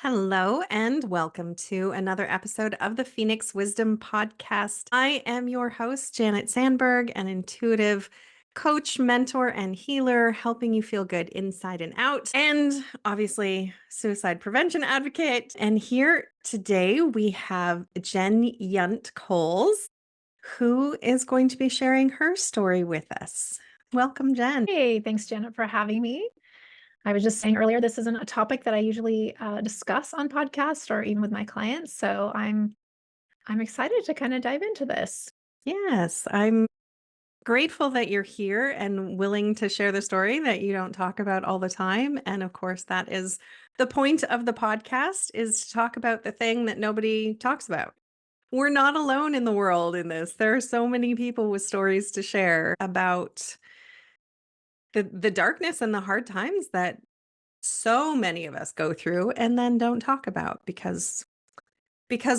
Hello, and welcome to another episode of the Phoenix Wisdom Podcast. I am your host, Janet Sandberg, an intuitive coach, mentor, and healer, helping you feel good inside and out, and obviously, suicide prevention advocate. And here today we have Jen Yundt Coles, who is going to be sharing her story with us. Welcome, Jen. Hey, thanks, Janet, for having me. I was just saying earlier, this isn't a topic that I usually discuss on podcasts or even with my clients. So I'm excited to kind of dive into this. Yes, I'm grateful that you're here and willing to share the story that you don't talk about all the time. And of course, that is the point of the podcast, is to talk about the thing that nobody talks about. We're not alone in the world in this. There are so many people with stories to share about the darkness and the hard times that so many of us go through and then don't talk about because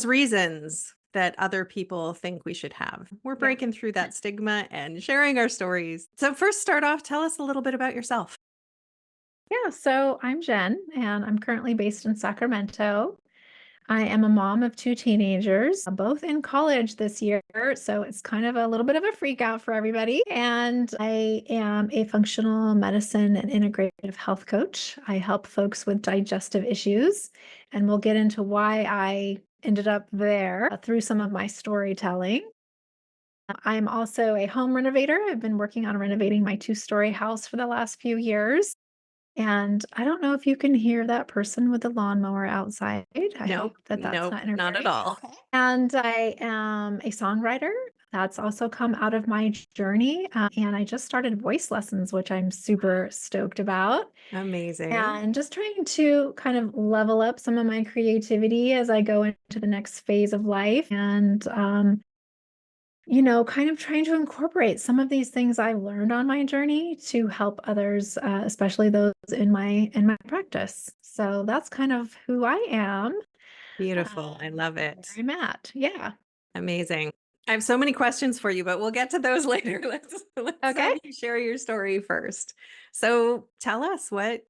reasons that other people think we should have. We're Yeah. breaking through that stigma and sharing our stories. So first, start off, tell us a little bit about yourself. Yeah. So I'm Jen, and I'm currently based in Sacramento. I am a mom of two teenagers, both in college this year. So it's kind of a little bit of a freak out for everybody. And I am a functional medicine and integrative health coach. I help folks with digestive issues. And we'll get into why I ended up there through some of my storytelling. I'm also a home renovator. I've been working on renovating my two-story house for the last few years. And I don't know if you can hear that person with the lawnmower outside. I No, hope that that's no, not not at interfering. all. Okay. And I am a songwriter. That's also come out of my journey. And I just started voice lessons, which I'm super stoked about. Amazing. And just trying to kind of level up some of my creativity as I go into the next phase of life. And kind of trying to incorporate some of these things I've learned on my journey to help others, especially those in my practice. So that's kind of who I am, Beautiful. I love where it. I'm at. Yeah. Amazing. I have so many questions for you, but we'll get to those later. Let's Okay. have you share your story first. So tell us what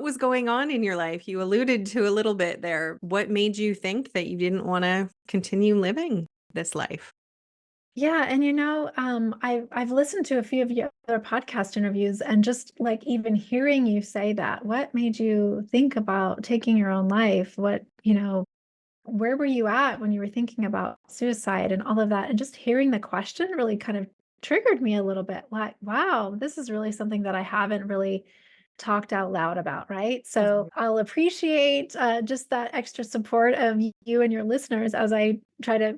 was going on in your life. You alluded to a little bit there. What made you think that you didn't want to continue living this life? Yeah, and I've listened to a few of your other podcast interviews, and just like even hearing you say that, what made you think about taking your own life? Where were you at when you were thinking about suicide and all of that? And just hearing the question really kind of triggered me a little bit. Like, wow, this is really something that I haven't really talked out loud about, right? So Mhm. I'll appreciate just that extra support of you and your listeners as I try to,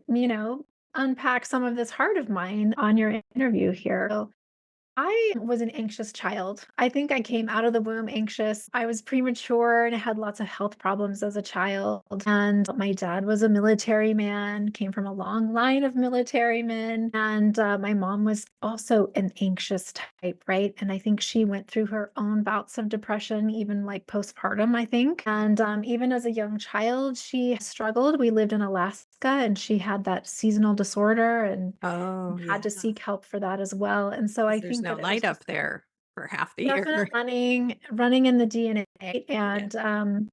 unpack some of this heart of mine on your interview here. So I was an anxious child. I think I came out of the womb anxious. I was premature and I had lots of health problems as a child. And my dad was a military man, came from a long line of military men. And my mom was also an anxious type, right? And I think she went through her own bouts of depression, even like postpartum, I think. And even as a young child, she struggled. We lived in Alaska and she had that seasonal disorder and Oh, had yeah. to seek help for that as well, and so I Because there's think no that it was light just up there for half the definite year. running in the DNA, Yeah. and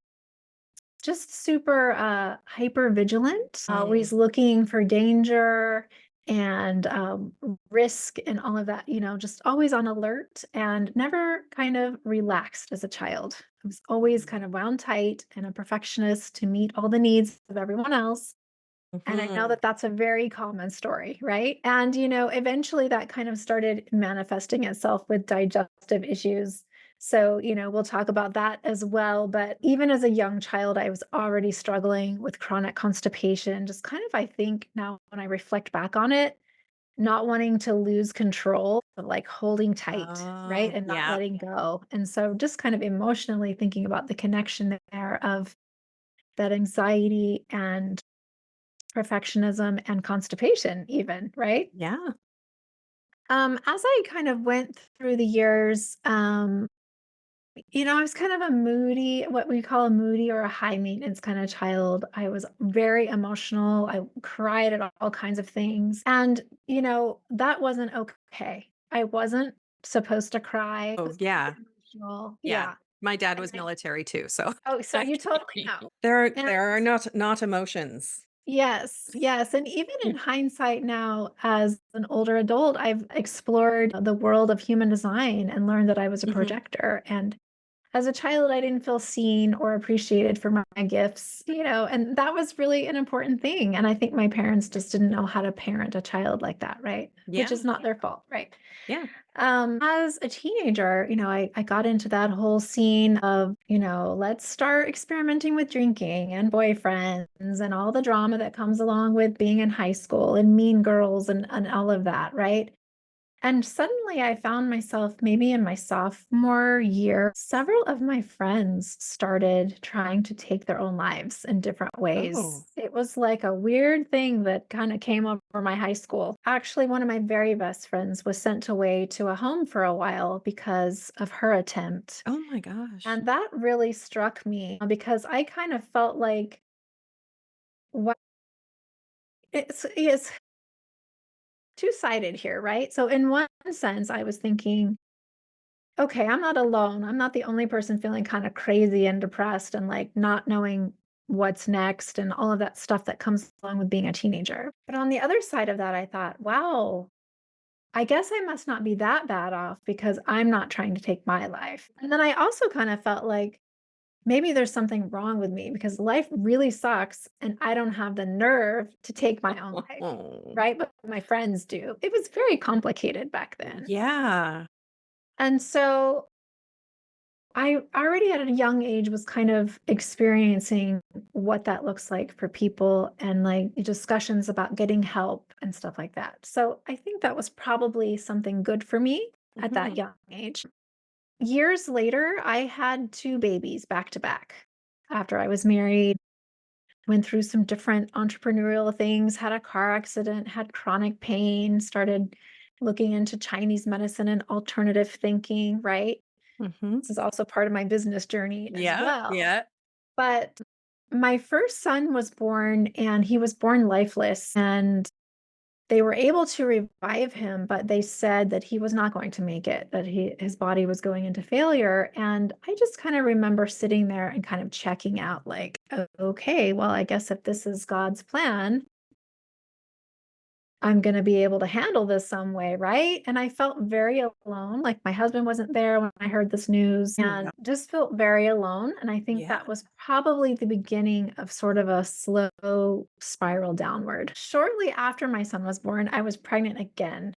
just super hyper vigilant, Mm. always looking for danger and risk and all of that, just always on alert and never kind of relaxed as a child. I was always kind of wound tight and a perfectionist to meet all the needs of everyone else. And I know Mhm. that that's a very common story, right? And, eventually that kind of started manifesting itself with digestive issues. So, we'll talk about that as well. But even as a young child, I was already struggling with chronic constipation, just kind of, I think now when I reflect back on it, not wanting to lose control of like holding tight, right? Oh, And not yeah. letting go. And so just kind of emotionally thinking about the connection there of that anxiety and perfectionism and constipation even, right? Yeah. As I kind of went through the years, I was kind of a moody, what we call a moody or a high maintenance kind of child. I was very emotional. I cried at all kinds of things. And, that wasn't okay. I wasn't supposed to cry. I Oh, was very yeah. emotional. Yeah. Yeah. My dad And was military too, so oh, so you totally know. And there are not emotions. yes, yes, and even in hindsight now, as an older adult, I've explored the world of human design and learned that I was a Mhm. projector, and as a child, I didn't feel seen or appreciated for my gifts, and that was really an important thing, and I think my parents just didn't know how to parent a child like that, right? Which Yeah, is not their fault, right? yeah. As a teenager, I got into that whole scene of, let's start experimenting with drinking and boyfriends and all the drama that comes along with being in high school and mean girls and all of that, right? And suddenly I found myself maybe in my sophomore year, several of my friends started trying to take their own lives in different ways. Oh. It was like a weird thing that kind of came over my high school. Actually, one of my very best friends was sent away to a home for a while because of her attempt. Oh my gosh. And that really struck me because I kind of felt like, what it's two-sided here, right? So in one sense, I was thinking, okay, I'm not alone. I'm not the only person feeling kind of crazy and depressed and like not knowing what's next and all of that stuff that comes along with being a teenager. But on the other side of that, I thought, wow, I guess I must not be that bad off because I'm not trying to take my life. And then I also kind of felt like maybe there's something wrong with me because life really sucks and I don't have the nerve to take my own life. Oh. Right. But my friends do. It was very complicated back then. Yeah. And so I already at a young age was kind of experiencing what that looks like for people and like discussions about getting help and stuff like that. So I think that was probably something good for me at that Mhm. young age. Years later, I had two babies back to back after I was married, went through some different entrepreneurial things, had a car accident, had chronic pain, started looking into Chinese medicine and alternative thinking, right? Mhm. This is also part of my business journey as Yeah, well. yeah. But my first son was born and he was born lifeless and they were able to revive him, but they said that he was not going to make it, that his body was going into failure. And I just kind of remember sitting there and kind of checking out like, okay, well, I guess if this is God's plan, I'm gonna be able to handle this some way, right? And I felt very alone, like, my husband wasn't there when I heard this news Oh and god. just felt very alone, and I think Yeah. that was probably the beginning of sort of a slow spiral downward. Shortly after my son was born, I was pregnant again,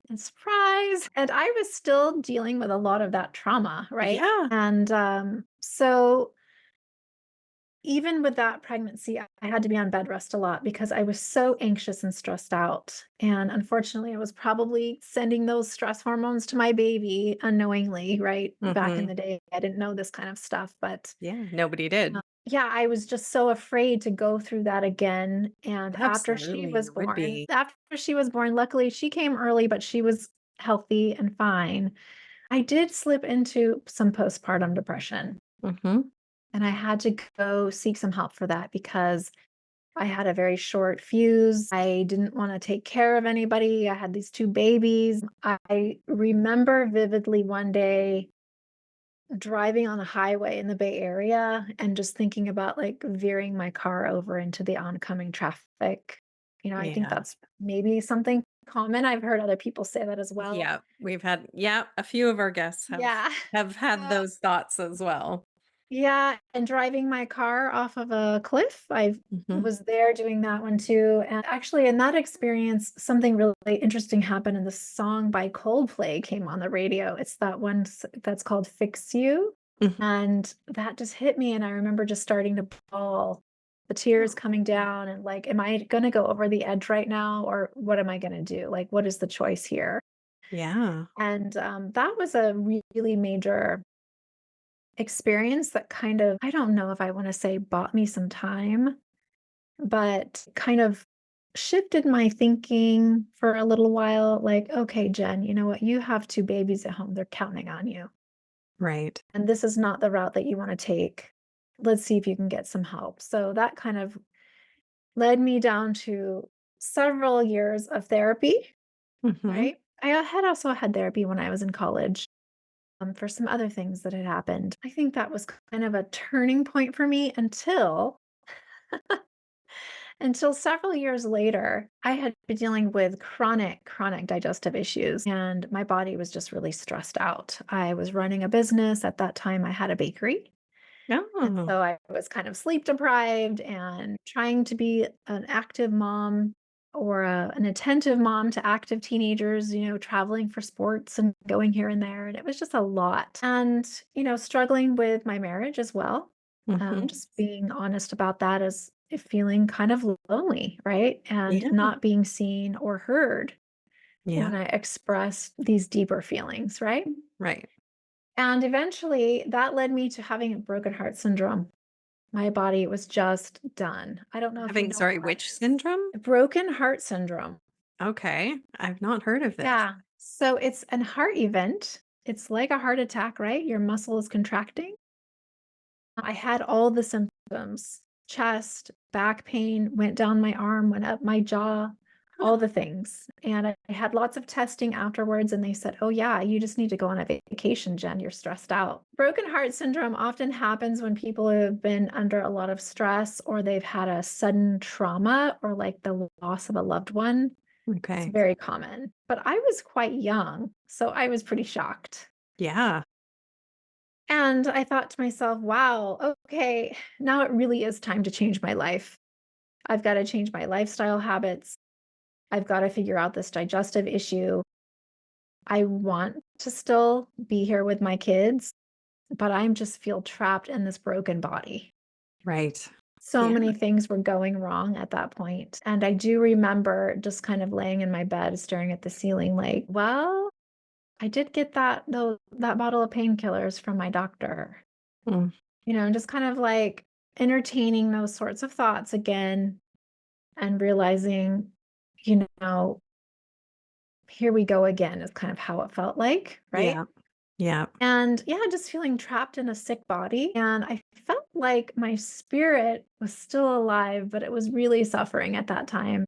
and surprise! And I was still dealing with a lot of that trauma, right? Yeah. And, so even with that pregnancy, I had to be on bed rest a lot because I was so anxious and stressed out. And unfortunately, I was probably sending those stress hormones to my baby unknowingly, right? Back in Mhm. the day, I didn't know this kind of stuff, but Yeah, nobody did. yeah, I was just so afraid to go through that again. And Absolutely, you would be. after she was born, luckily she came early, but she was healthy and fine. I did slip into some postpartum depression. Mhm. And I had to go seek some help for that because I had a very short fuse. I didn't want to take care of anybody. I had these two babies. I remember vividly one day driving on a highway in the Bay Area and just thinking about like veering my car over into the oncoming traffic. I think Yeah. that's maybe something common. I've heard other people say that as well. Yeah, we've had yeah, a few of our guests Yeah. have had Uh, those thoughts as well. Yeah, and driving my car off of a cliff, I Mhm. was there doing that one too, and actually in that experience, something really interesting happened, and the song by Coldplay came on the radio. It's that one that's called "Fix You," Mhm. and that just hit me, and I remember just starting to bawl, the tears Oh. coming down, and like, am I gonna go over the edge right now, or what am I gonna do? Like, what is the choice here? Yeah. And that was a really major experience that kind of, I don't know if I want to say bought me some time, but kind of shifted my thinking for a little while. Like, okay, Jen, you know what? You have two babies at home. They're counting on you. Right. And this is not the route that you want to take. Let's see if you can get some help. So that kind of led me down to several years of therapy, Mhm. right? I had also had therapy when I was in college. for some other things that had happened. I think that was kind of a turning point for me until several years later, I had been dealing with chronic digestive issues, and my body was just really stressed out. I was running a business. At that time, I had a bakery. And Oh, so I was kind of sleep deprived and trying to be an active mom or an attentive mom to active teenagers, traveling for sports and going here and there. And it was just a lot. And, struggling with my marriage as well. mhm. Just being honest about that as if feeling kind of lonely, right? And Yeah, not being seen or heard yeah, when I expressed these deeper feelings, right? right. And eventually that led me to having a broken heart syndrome. My body was just done. I don't know if you Having know what sorry, that which is. syndrome? Broken heart syndrome. Okay, I've not heard of this. Yeah. So it's an heart event. It's like a heart attack, right? Your muscle is contracting. I had all the symptoms: chest, back pain, went down my arm, went up my jaw, Huh, all the things. And I had lots of testing afterwards, and they said, "Oh, yeah, you just need to go on a vacation, Jen. You're stressed out." Broken heart syndrome often happens when people have been under a lot of stress or they've had a sudden trauma or like the loss of a loved one. It's okay. very common. But I was quite young, so I was pretty shocked. Yeah, And I thought to myself, wow, okay, now it really is time to change my life. I've got to change my lifestyle habits. I've got to figure out this digestive issue. I want to still be here with my kids, but I'm just feel trapped in this broken body. right. So Yeah, many things were going wrong at that point. And I do remember just kind of laying in my bed staring at the ceiling like, well, I did get that bottle of painkillers from my doctor. mm, And just kind of like entertaining those sorts of thoughts again and realizing, you know, here we go again is kind of how it felt like, right? yeah, yeah, And yeah, just feeling trapped in a sick body. And I felt like my spirit was still alive, but it was really suffering at that time.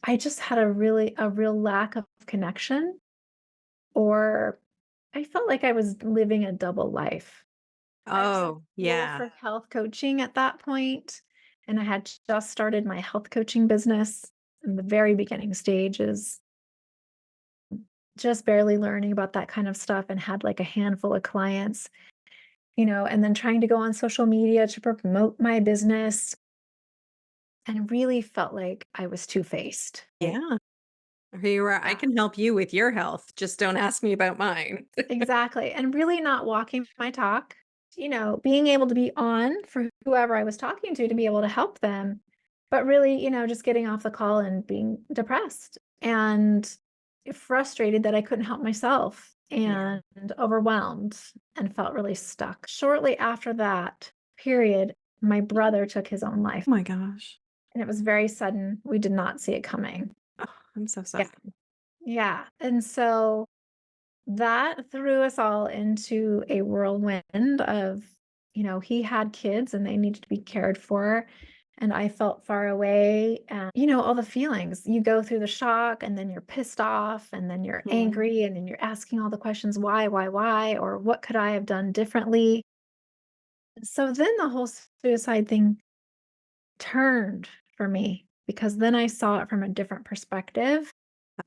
I just had a real lack of connection, or I felt like I was living a double life. I was in oh, school yeah, for health coaching at that point, and I had just started my health coaching business in the very beginning stages, just barely learning about that kind of stuff and had like a handful of clients, and then trying to go on social media to promote my business and really felt like I was two-faced. yeah. Here you are, I Yeah. can help you with your health, just don't ask me about mine. Exactly, and really not walking my talk, being able to be on for whoever I was talking to be able to help them, but really, just getting off the call and being depressed and frustrated that I couldn't help myself Yeah. and overwhelmed and felt really stuck. Shortly after that period, my brother took his own life, Oh my gosh. and it was very sudden. We did not see it coming. Oh, I'm so Yeah. sorry. Yeah, and so that threw us all into a whirlwind of, he had kids and they needed to be cared for. And I felt far away and, all the feelings. You go through the shock and then you're pissed off and then you're Mhm. angry and then you're asking all the questions, why, or what could I have done differently? So then the whole suicide thing turned for me because then I saw it from a different perspective.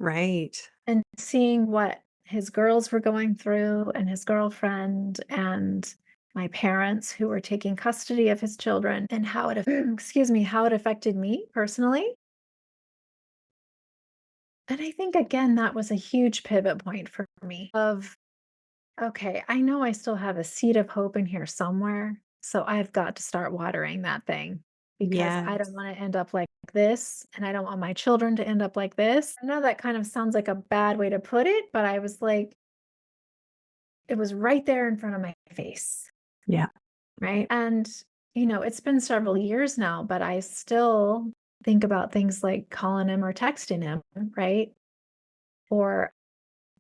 Right. And seeing what his girls were going through and his girlfriend and my parents who were taking custody of his children and how it excuse me, how it affected me personally. And I think again that was a huge pivot point for me of okay, I know I still have a seed of hope in here somewhere, so I've got to start watering that thing because I don't Yes. want to end up like this and I don't want my children to end up like this. I know that kind of sounds like a bad way to put it, but I was like it was right there in front of my face, Yeah. right? And, it's been several years now, but I still think about things like calling him or texting him, right? Or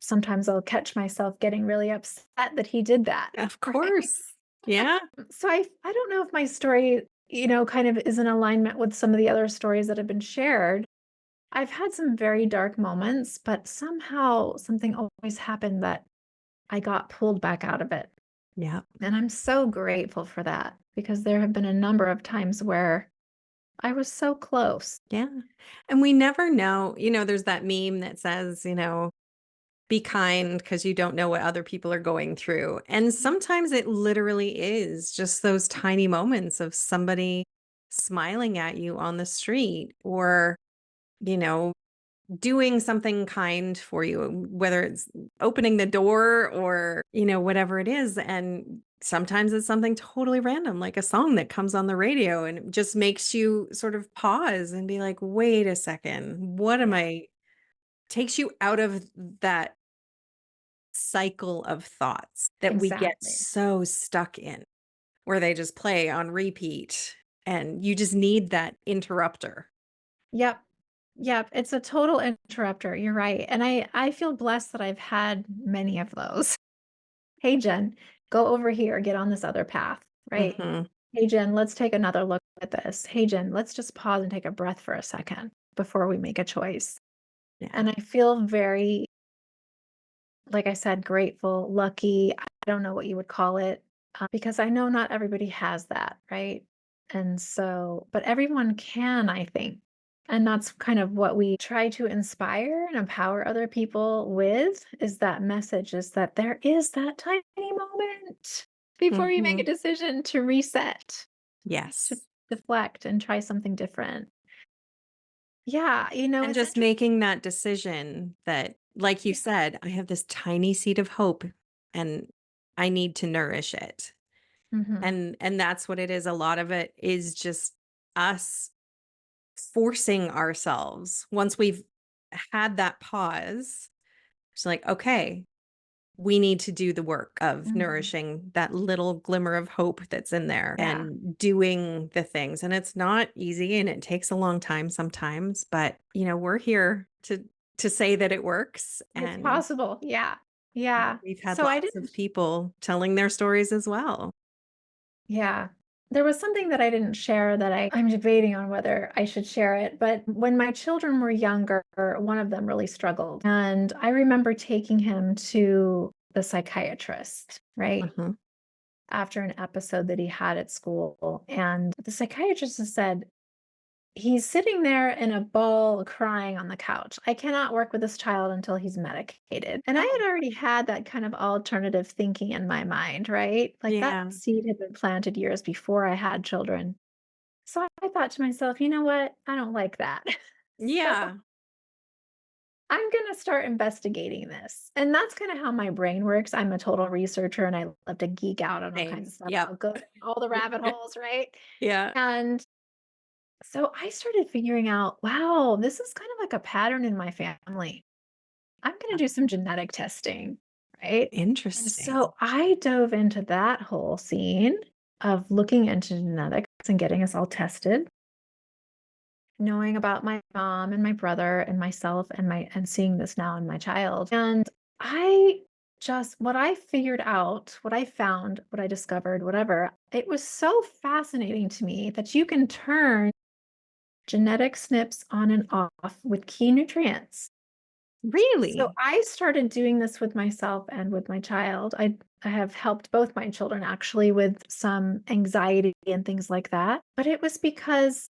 sometimes I'll catch myself getting really upset that he did that, Of right? course. Yeah. So I don't know if my story, kind of is in alignment with some of the other stories that have been shared. I've had some very dark moments, but somehow something always happened that I got pulled back out of it. Yeah. And I'm so grateful for that because there have been a number of times where I was so close. Yeah. And we never know, there's that meme that says, be kind because you don't know what other people are going through. And sometimes it literally is just those tiny moments of somebody smiling at you on the street or, you know, doing something kind for you, whether it's opening the door or, whatever it is. And sometimes it's something totally random, like a song that comes on the radio and it just makes you sort of pause and be like, wait a second, what am Yeah, I? Takes you out of that cycle of thoughts that we get exactly. so stuck in, where they just play on repeat and you just need that interrupter. Yep. Yep. It's a total interrupter. You're right. And I feel blessed that I've had many of those. Hey, Jen, go over here, get on this other path, right? Mhm. Hey, Jen, let's take another look at this. Hey, Jen, let's just pause and take a breath for a second before we make a choice. Yeah. And I feel very, like I said, grateful, lucky. I don't know what you would call it because I know not everybody has that, right? And so, but everyone can, I think. And that's kind of what we try to inspire and empower other people with is that message is that there is that tiny moment before you make a Mhm. decision to reset, to Yes. deflect and try something different. Yeah, And it's just interesting. making that decision that, like you Yeah. said, I have this tiny seed of hope and I need to nourish it. Hmm. And that's what it is. A lot of it is just us forcing ourselves once we've had that pause. It's like, okay, we need to do the work of Hmm. nourishing that little glimmer of hope that's in there Yeah, and doing the things. And it's not easy and it takes a long time sometimes, but we're here to say that it works. it's And possible. Yeah. Yeah. we've had So I lots of didn't people telling their stories as well. Yeah. There was something that I didn't share that I'm debating on whether I should share it. But when my children were younger, one of them really struggled. And I remember taking him to the psychiatrist, right? Mhm. After an episode that he had at school. And the psychiatrist has said, he's sitting there in a ball crying on the couch. I cannot work with this child until he's medicated. And I Oh, had already had that kind of alternative thinking in my mind, right? Like that yeah. seed had been planted years before I had children. So I thought to myself, you know what? I don't like that. So Yeah. I'm going to start investigating this. And that's kind of how my brain works. I'm a total researcher and I love to geek out on all kinds Same. of stuff. Yep. I'll go down all the rabbit holes, right? Yeah. And so I started figuring out, wow, this is kind of like a pattern in my family. I'm going to do some genetic testing, right? And Interesting. so I dove into that whole scene of looking into genetics and getting us all tested, knowing about my mom and my brother and myself and seeing this now in my child. And I just what I figured out, what I found, what I discovered, whatever, it was so fascinating to me that you can turn genetic SNPs on and off with key nutrients. So Really? I started doing this with myself and with my child. I have helped both my children actually with some anxiety and things like that. But it was because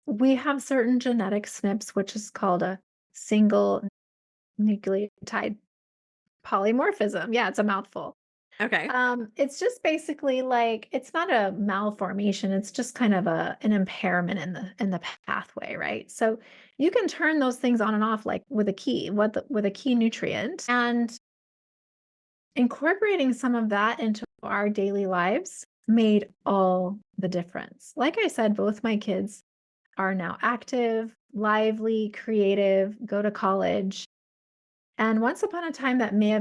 we have certain genetic SNPs, which is called a single nucleotide polymorphism. Yeah, it's a mouthful. Okay. It's just basically like it's not a malformation, it's just kind of an impairment in the pathway, right? So you can turn those things on and off like with a key, with a key nutrient. And incorporating some of that into our daily lives made all the difference. Like I said, both my kids are now active, lively, creative, go to college. And once upon a time that may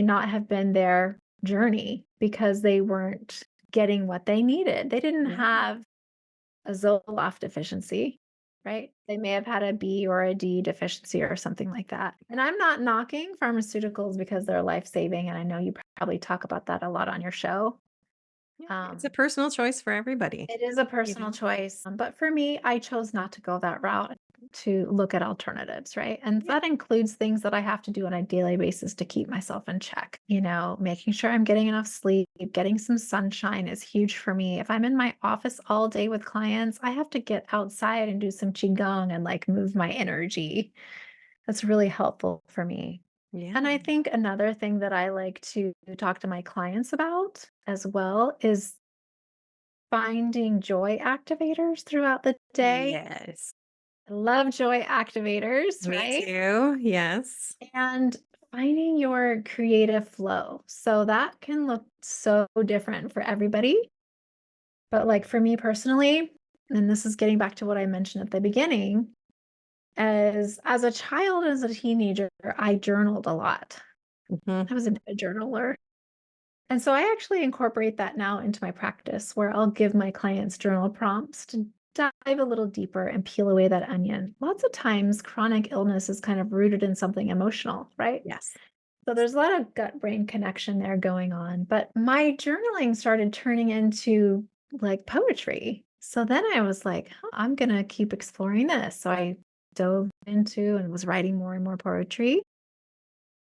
not have been their journey because they weren't getting what they needed. They didn't Yeah. have a Zoloft deficiency, right? They may have had a B or a D deficiency or something like that. And I'm not knocking pharmaceuticals because they're life-saving, and I know you probably talk about that a lot on your show. Yeah. It's a Um, personal choice for everybody. it is a You personal know? choice, but for me, I chose not to go that route. to look at alternatives, right? And Yeah. that includes things that I have to do on a daily basis to keep myself in check. Making sure I'm getting enough sleep, getting some sunshine is huge for me. If I'm in my office all day with clients, I have to get outside and do some qigong and like move my energy. That's really helpful for me. Yeah. And I think another thing that I like to talk to my clients about as well is finding joy activators throughout the day. Yes. I love joy activators, Me right? too. Yes. And finding your creative flow. So that can look so different for everybody. But like for me personally, and this is getting back to what I mentioned at the beginning, as a child, as a teenager, I journaled a lot. Mhm. I was a journaler. And so I actually incorporate that now into my practice where I'll give my clients journal prompts to dive a little deeper and peel away that onion. Lots of times, chronic illness is kind of rooted in something emotional, right? Yes. So there's a lot of gut brain connection there going on. But my journaling started turning into like poetry. So then I was like, "Huh, I'm going to keep exploring this." So I dove into and was writing more and more poetry.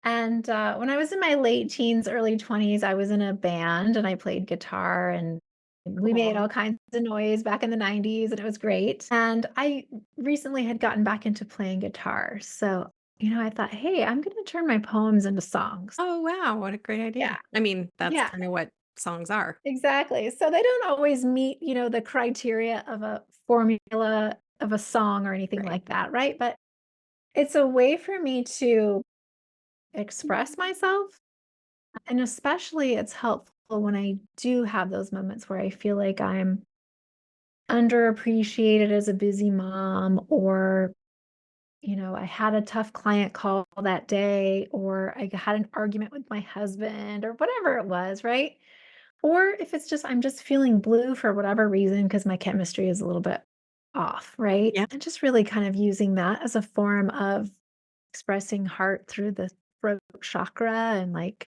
And, when I was in my late teens, early 20s, I was in a band and I played guitar and we made Cool. all kinds of noise back in the 90s and it was great. And I recently had gotten back into playing guitar. So, I thought, "Hey, I'm gonna turn my poems into songs." Oh, wow, what a great idea. Yeah. I mean, that's Yeah, kinda what songs are. exactly. So they don't always meet, the criteria of a formula of a song or anything Right. like that, right? But it's a way for me to express myself. And especially it's helpful when I do have those moments where I feel like I'm underappreciated as a busy mom, or, I had a tough client call that day, or I had an argument with my husband, or whatever it was, right? Or if it's just, I'm just feeling blue for whatever reason because my chemistry is a little bit off, right? Yeah. And just really kind of using that as a form of expressing heart through the throat chakra and like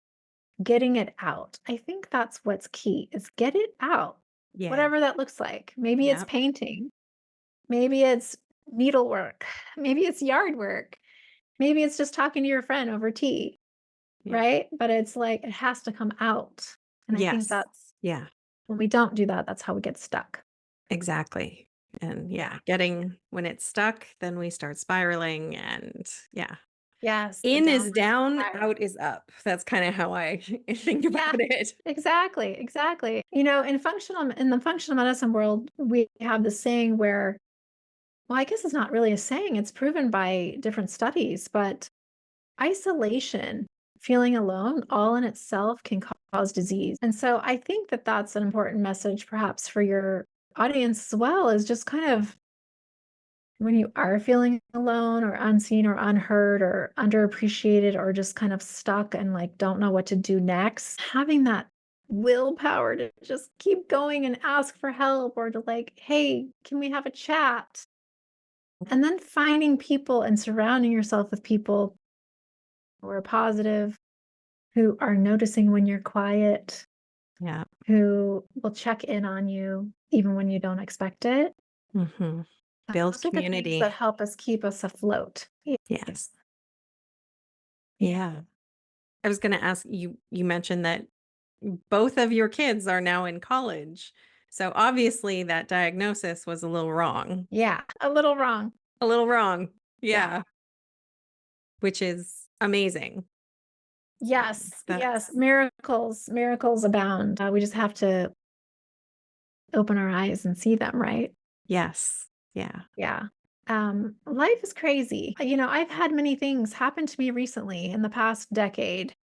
getting it out. I think that's what's key is get it out, Yeah. whatever that looks like. Maybe it's Yep. painting, maybe it's needlework, maybe it's yard work, maybe it's just talking to your friend over tea, Yeah. right? But it's like it has to come out. And I think Yes. that's Yeah. when we don't do that, that's how we get stuck. Exactly. And, Yeah. yeah, getting when it's stuck, then we start spiraling and yeah. Yes, the In is downward down, spiral. out is up. That's kinda how I think about Yeah, it. exactly, exactly. In the functional medicine world, we have the saying where, well, I guess it's not really a saying, it's proven by different studies, but isolation, feeling alone, all in itself can cause disease. And so I think that that's an important message perhaps for your audience as well, is just kind of when you are feeling alone or unseen or unheard or underappreciated or just kind of stuck and like don't know what to do next, having that willpower to just keep going and ask for help or to like, "Hey, can we have a chat?" And then finding people and surrounding yourself with people who are positive, who are noticing when you're quiet, Yeah. who will check in on you even when you don't expect it. Mhm. Build Those are the things that community. help us keep us afloat. Yeah. Yes. Yeah. I was gonna ask you, you mentioned that both of your kids are now in college. So obviously that diagnosis was a little wrong. Yeah, a little wrong. A little wrong. Yeah. Yeah, which is amazing. Yes, yes, That's miracles abound. We just have to open our eyes and see them, right? yes. Yeah. Yeah. Life is crazy. I've had many things happen to me recently in the past decade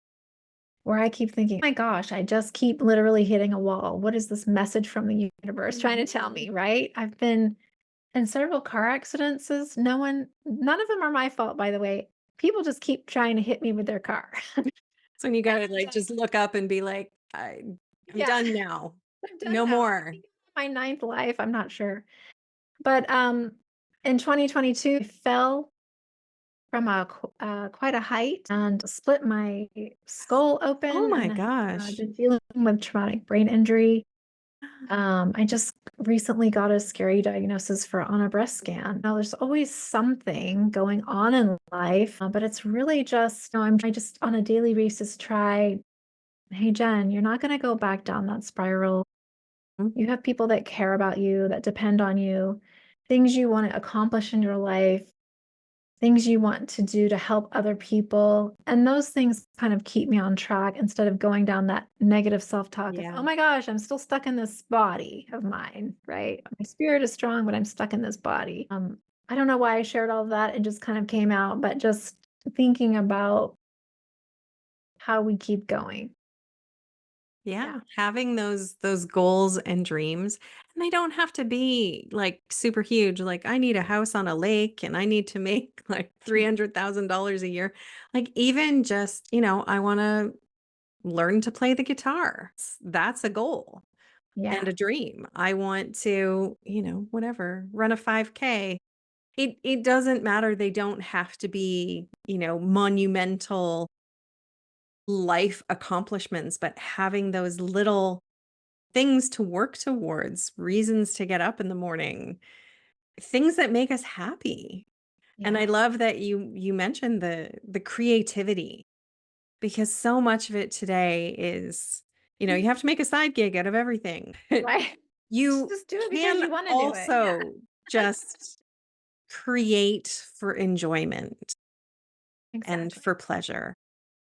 where I keep thinking, "Oh my gosh, I just keep literally hitting a wall. What is this message from the universe trying to tell me?" Right? I've been in several car accidents. None of them are my fault, by the way. People just keep trying to hit me with their car. So when you gotta, And like, just look up and be like, I'm yeah, done now. I'm done No now. I more." think I'm in my ninth life. I'm not sure. But in 2022, I fell from quite a height and split my skull Oh open my and gosh. been dealing with traumatic brain injury. I just recently got a scary diagnosis for on a breast scan. Now, there's always something going on in life, but it's really just, I just on a daily basis try, hey, Jen, you're not going to go back down that spiral. Mm, You have people that care about you, that depend on you, things you want to accomplish in your life, things you want to do to help other people. And those things kind of keep me on track instead of going down that negative self talk of, oh yeah. my gosh, I'm still stuck in this body of mine, right? My spirit is strong, but I'm stuck in this body. I don't know why I shared all of that. It just kind of came out, but just thinking about how we keep going. Yeah, Yeah. having those goals and dreams, and they don't have to be, like, super huge, like, I need a house on a lake, and I need to make, like, $300,000 a year. Like, even just, I wanna learn to play the guitar. That's a goal and Yeah. a dream. I want to, whatever, run a 5K. It doesn't matter, they don't have to be, monumental life accomplishments, but having those little things to work towards, reasons to get up in the morning, things that make us happy. And I Yeah. love that you mentioned the creativity because so much of it today is, you have to make a side gig out of everything. Right. You Just do it because can you want to do it. Yeah. also just create for enjoyment and Exactly. for pleasure.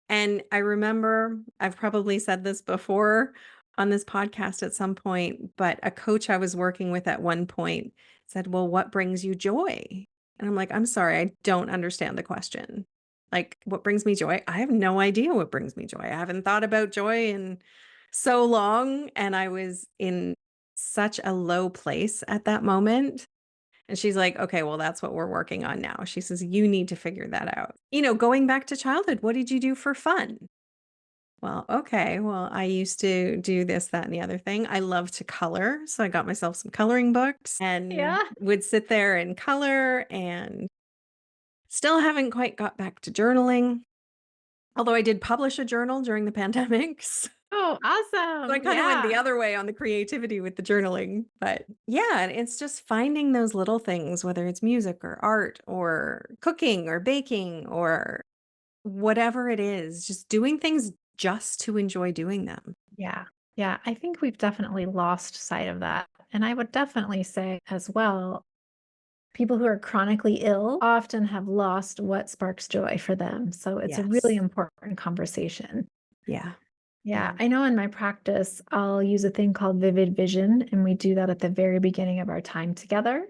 And I remember I've probably said this before on this podcast at some point, but a coach I was working with at one point said, "Well, what brings you joy?" And I'm like, "I'm sorry, I don't understand the question. Like, what brings me joy? I have no idea what brings me joy. I haven't thought about joy in so long." And I was in such a low place at that moment. And she's like, "Okay, well, that's what we're working on now." She says, "You need to figure that out." Going back to childhood, what did you do for fun? Well, okay. Well, I used to do this, that, and the other thing. I love to color. So I got myself some coloring books and Yeah. would sit there and color and still haven't quite got back to journaling. Although I did publish a journal during the pandemic. Oh, So I awesome. kind of went the Yeah. other way on the creativity with the journaling. But yeah, it's just finding those little things, whether it's music or art or cooking or baking or whatever it is, just doing things just to enjoy doing them. Yeah. Yeah. I think we've definitely lost sight of that. And I would definitely say as well, people who are chronically ill often have lost what sparks joy for them. So it's a really Yes. important conversation. Yeah. Yeah. Yeah. I know in my practice, I'll use a thing called vivid vision. And we do that at the very beginning of our time together,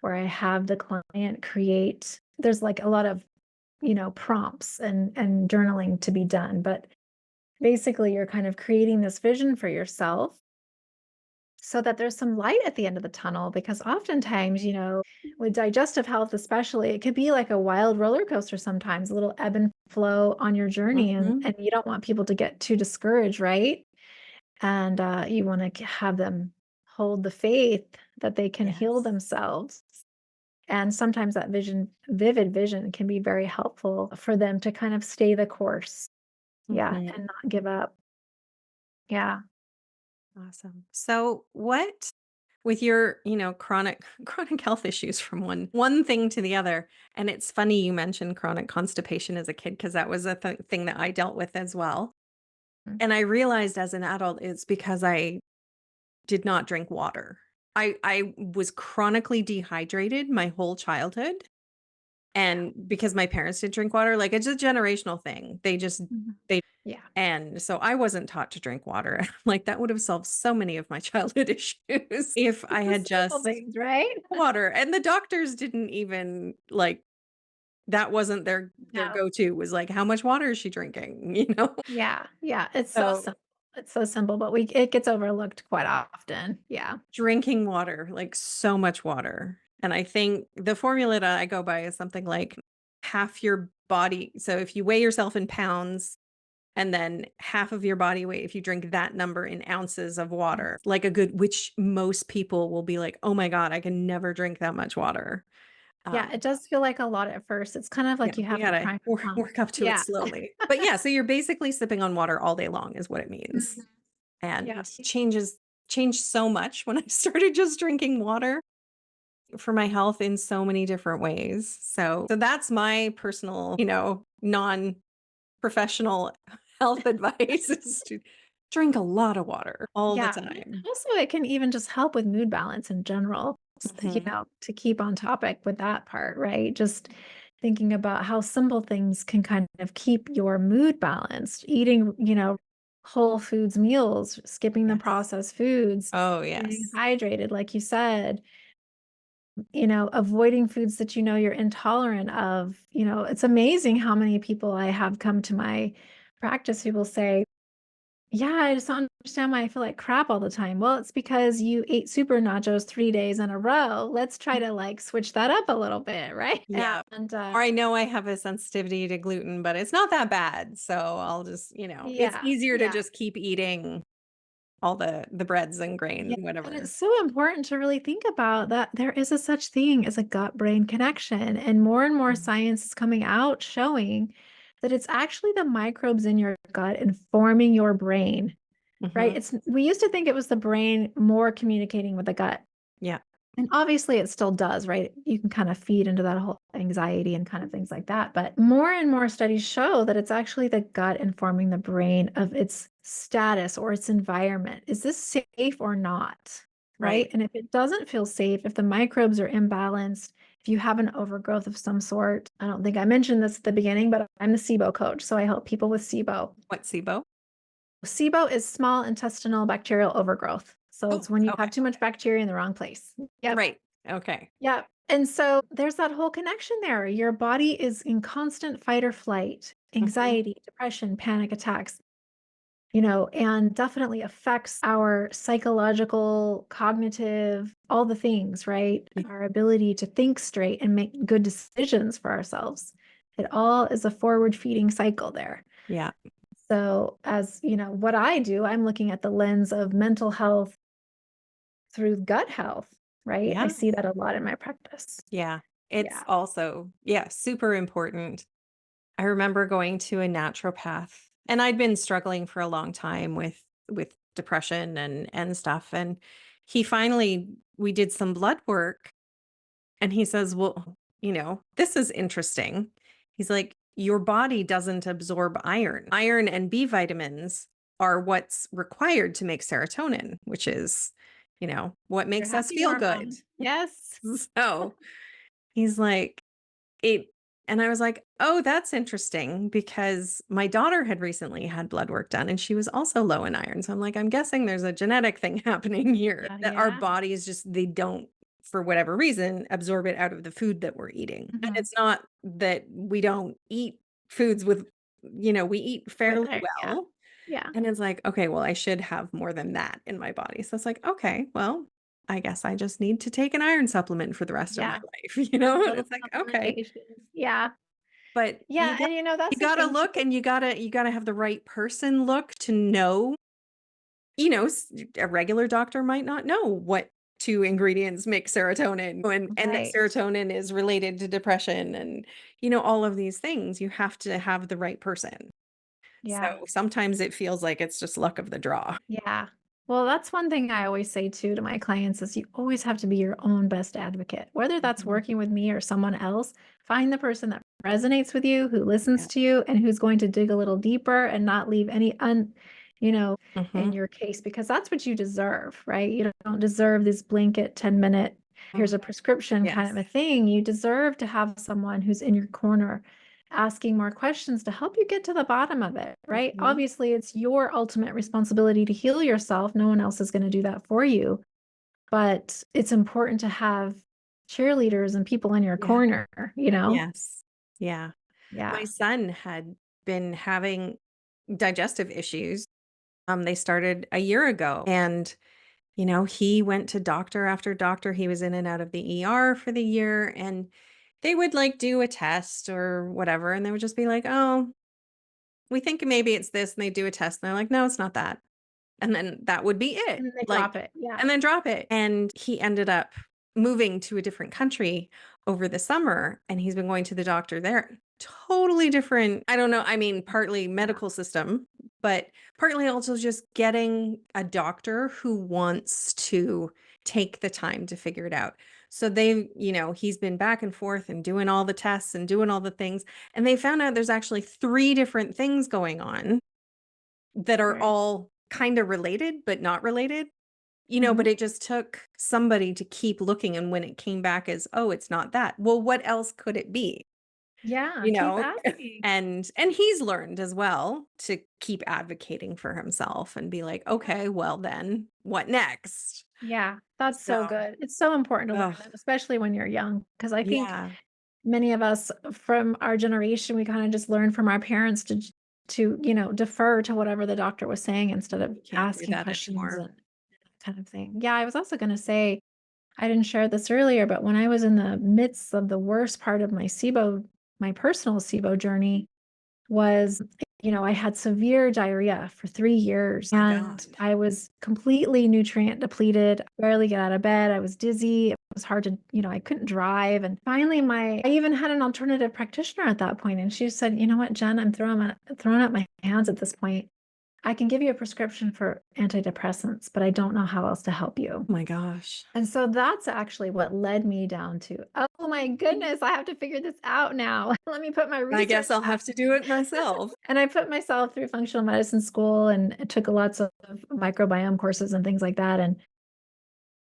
where I have the client create, there's like a lot of, prompts and journaling to be done. But basically, you're kind of creating this vision for yourself so that there's some light at the end of the tunnel. Because oftentimes, with digestive health, especially, it could be like a wild roller coaster sometimes, a little ebb and flow on your journey. And, Mhm. and you don't want people to get too discouraged, right? And you want to have them hold the faith that they can heal Yes. themselves. And sometimes that vivid vision, can be very helpful for them to kind of stay the course. Yeah. Mhm. And not give up. Yeah. Awesome. So what with your, chronic chronic health issues from one thing to the other, and it's funny you mentioned chronic constipation as a kid because that was a thing that I dealt with as well. Mm. And I realized as an adult it's because I did not drink water. I was chronically dehydrated my whole childhood. Yeah. And because my parents didn't drink water, like, it's a generational thing. Mhm. They Yeah. and so I wasn't taught to drink water. Like, that would have solved so many of my childhood issues if I It's the had simple just things, right? water, and the doctors didn't even, like that wasn't their No. go-to was like, "How much water is she drinking?" You know? Yeah. Yeah. It's so So, simple. It's so simple, but it gets overlooked quite often. Yeah. drinking water, like, so much water, and I think the formula that I go by is something like half your body so if you weigh yourself in pounds and then half of your body weight if you drink that number in ounces of Mm. water, like a good which most people will be like, "Oh my god, I can never drink that much water." Yeah. Um, It does feel like a lot at first. It's kind of yeah, like you you have to gotta prime the pump. work up to it Yeah. slowly. But yeah, so you're basically sipping on water all day long is what it means, Mhm. Yeah. and changes changed so much when I started just drinking water for my health in so many different ways. So that's my personal, non-professional health advice is to drink a lot of water all the Yeah. time. Also, it can even just help with mood balance in general, Mhm. to keep on topic with that part, right? Just thinking about how simple things can kind of keep your mood balanced. Eating, whole foods meals, skipping the Yes. processed foods, Oh, staying yes. hydrated, like you said, avoiding foods that you know you're intolerant of. It's amazing how many people I have come to my practice who will say, yeah, I just don't understand why I feel like crap all the time. Well, it's because you ate super nachos 3 days in a row. Let's try to like switch that up a little bit, right? Yeah. And Or I know I have a sensitivity to gluten, but it's not that bad. So I'll just, it's yeah, easier to yeah. just keep eating all the breads and grain, Yeah, and whatever. it's so important to really think about that there is a such thing as a gut-brain connection, and more Mm. science is coming out showing that it's actually the microbes in your gut informing your brain, right? Mhm. We used to think it was the brain more communicating with the gut. Yeah. And obviously it still does, right? You can kind of feed into that whole anxiety and kind of things like that. But more and more studies show that it's actually the gut informing the brain of its status or its environment. Is this safe or not? Right. Right. And if it doesn't feel safe, if the microbes are imbalanced, if you have an overgrowth of some sort, I don't think I mentioned this at the beginning, but I'm the SIBO coach. So I help people with SIBO. What, SIBO? SIBO is small intestinal bacterial overgrowth. So Oh, it's when you okay. have too much bacteria in the wrong place. Yep. Right. Okay. Yeah. And so there's that whole connection there. Your body is in constant fight or flight, Mhm. anxiety, depression, panic attacks, and definitely affects our psychological, cognitive, all the things, right? Yeah. Our ability to think straight and make good decisions for ourselves. It all is a forward feeding cycle there. Yeah. So, as what I do, I'm looking at the lens of mental health through gut health, right? I Yeah. see that a lot in my practice. Yeah. It's Yeah. also, yeah, super important. I remember going to a naturopath and I'd been struggling for a long time with depression and stuff. And he finally we did some blood work and he says, "Well, this is interesting." He's like, "Your body doesn't absorb iron. Iron and B vitamins are what's required to make serotonin, which is, what Your makes us happy feel good." hormone. Yes. So, he's like, it and I was like, "Oh, that's interesting," because my daughter had recently had blood work done and she was also low in iron. So I'm like, "I'm guessing there's a genetic thing happening here Yeah, that our yeah. bodies just they don't, for whatever reason, absorb it out of the food that we're eating." And Mhm. it's not that we don't eat foods with we eat With fairly her, yeah. well. Yeah. And it's like, "Okay, well, I should have more than that in my body." So it's like, "Okay, well, I guess I just need to take an iron supplement for the rest of my Yeah. life," And Little it's like, "Okay." supplementations. Yeah. But Yeah, and you that's the gotta thing too. look and you gotta have the right person look to know, a regular doctor might not know what 2 ingredients make serotonin and that Right. serotonin is related to depression and, all of these things. You have to have the right person. So Yeah. sometimes it feels like it's just luck of the draw. Yeah. Well, that's one thing I always say too to my clients is you always have to be your own best advocate. Whether that's Mhm. working with me or someone else, find the person that resonates with you, who listens Yeah. to you, and who's going to dig a little deeper and not leave any you know, in Mhm. your case, because that's what you deserve, right? You don't deserve this blanket 10-minute, here's Mm. a prescription kind of Yes. a thing. You deserve to have someone who's in your corner asking more questions to help you get to the bottom of it, right? Mhm. Obviously, it's your ultimate responsibility to heal yourself. No one else is going to do that for you. But it's important to have cheerleaders and people in your Yeah. corner, you know? Yes. Yeah. My Yeah. son had been having digestive issues. They started a year ago and, he went to doctor after doctor. He was in and out of the ER for the year and they would like do a test or whatever and they would just be like, "Oh, we think maybe it's this." And they do a test and they're like, "No, it's not that." And then that would be it, And they like drop it. Yeah. and then drop it. And he ended up moving to a different country over the summer, and he's been going to the doctor there. Totally different, I don't know, I mean, partly Yeah. medical system, but partly also just getting a doctor who wants to take the time to figure it out. So he's been back and forth and doing all the tests and doing all the things, and they found out there's actually 3 different things going on that are Right. all kinda related, but not related. But Mhm. it just took somebody to keep looking, and when it came back as, "Oh, it's not that." Well, what else could it be? Yeah, You keep know? asking. And he's learned as well to keep advocating for himself and be like, "Okay, well then, what next?" Yeah, that's So so good. It's so important to learn ugh, that, especially when you're young, because I think yeah, many of us from our generation, we kinda just learned from our parents to defer to whatever the doctor was saying instead of you can't do asking that questions anymore. and kind of thing. Yeah, I was also gonna say, I didn't share this earlier, but when I was in the midst of the worst part of my personal SIBO journey, I had severe diarrhea for 3 years, My and god. I was completely nutrient depleted, barely get out of bed, I was dizzy, it was hard to I couldn't drive, and finally I even had an alternative practitioner at that point, and she said, "You know what, Jen, I'm throwing up my hands at this point. I can give you a prescription for antidepressants, but I don't know how else to help you." Oh my gosh. And so that's actually what led me down to, "Oh my goodness, I have to figure this out now. Let me put my I research guess I'll hat." have to do it myself. And I put myself through functional medicine school and I took lots of microbiome courses and things like that. And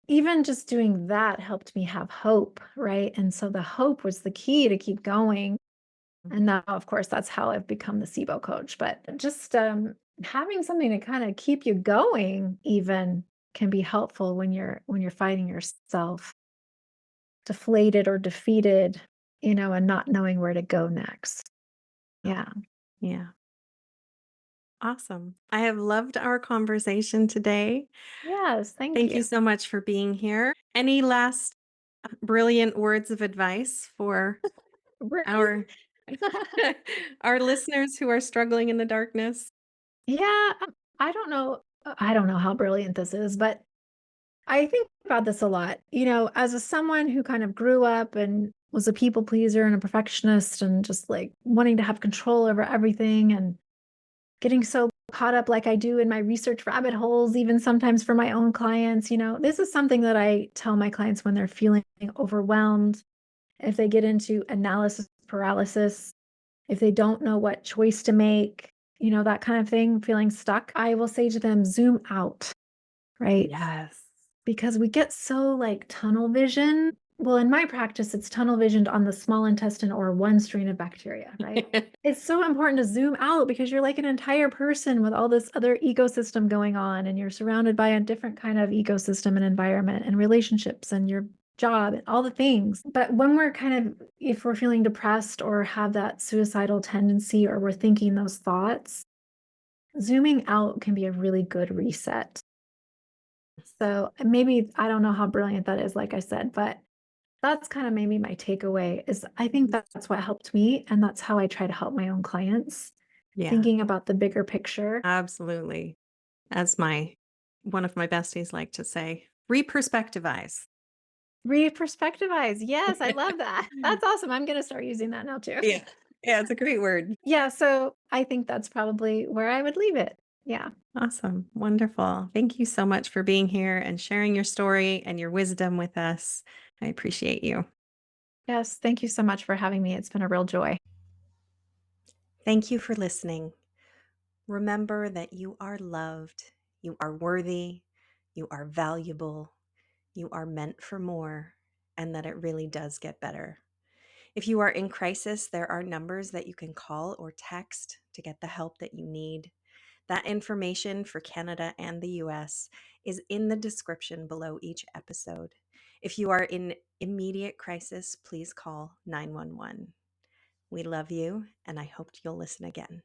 even just doing that helped me have hope, right? And so the hope was the key to keep going. And now, of course, that's how I've become the SIBO coach. But just having something to kind of keep you going, even can be helpful when you're finding yourself deflated or defeated, and not knowing where to go next. Yeah. Yeah. Awesome. I have loved our conversation today. Yes. Thank Thank you you. so much for being here. Any last brilliant words of advice for Really? our our listeners who are struggling in the darkness? Yeah, I don't know how brilliant this is, but I think about this a lot. As someone who kind of grew up and was a people pleaser and a perfectionist and just like wanting to have control over everything and getting so caught up like I do in my research rabbit holes, even sometimes for my own clients, this is something that I tell my clients when they're feeling overwhelmed, if they get into analysis paralysis, if they don't know what choice to make, that kind of thing, feeling stuck, I will say to them, zoom out, right? Yes. Because we get so like tunnel vision. Well, in my practice, it's tunnel visioned on the small intestine or one strain of bacteria, right? It's so important to zoom out because you're like an entire person with all this other ecosystem going on, and you're surrounded by a different kind of ecosystem and environment and relationships and your job and all the things. But when if we're feeling depressed or have that suicidal tendency or we're thinking those thoughts, zooming out can be a really good reset. So maybe I don't know how brilliant that is, like I said, but that's kind of maybe my takeaway is I think that's what helped me. And that's how I try to help my own clients, Yeah, thinking about the bigger picture. absolutely. As my one of my besties like to say, reperspectivize. Re-perspectivize. Yes, I love that. That's awesome. I'm going to start using that now too. Yeah. Yeah, it's a great word. Yeah. So I think that's probably where I would leave it. Yeah. Awesome. Wonderful. Thank you so much for being here and sharing your story and your wisdom with us. I appreciate you. Yes. Thank you so much for having me. It's been a real joy. Thank you for listening. Remember that you are loved, you are worthy, you are valuable, you are meant for more, and that it really does get better. If you are in crisis, there are numbers that you can call or text to get the help that you need. That information for Canada and the US is in the description below each episode. If you are in immediate crisis, please call 911. We love you, and I hope you'll listen again.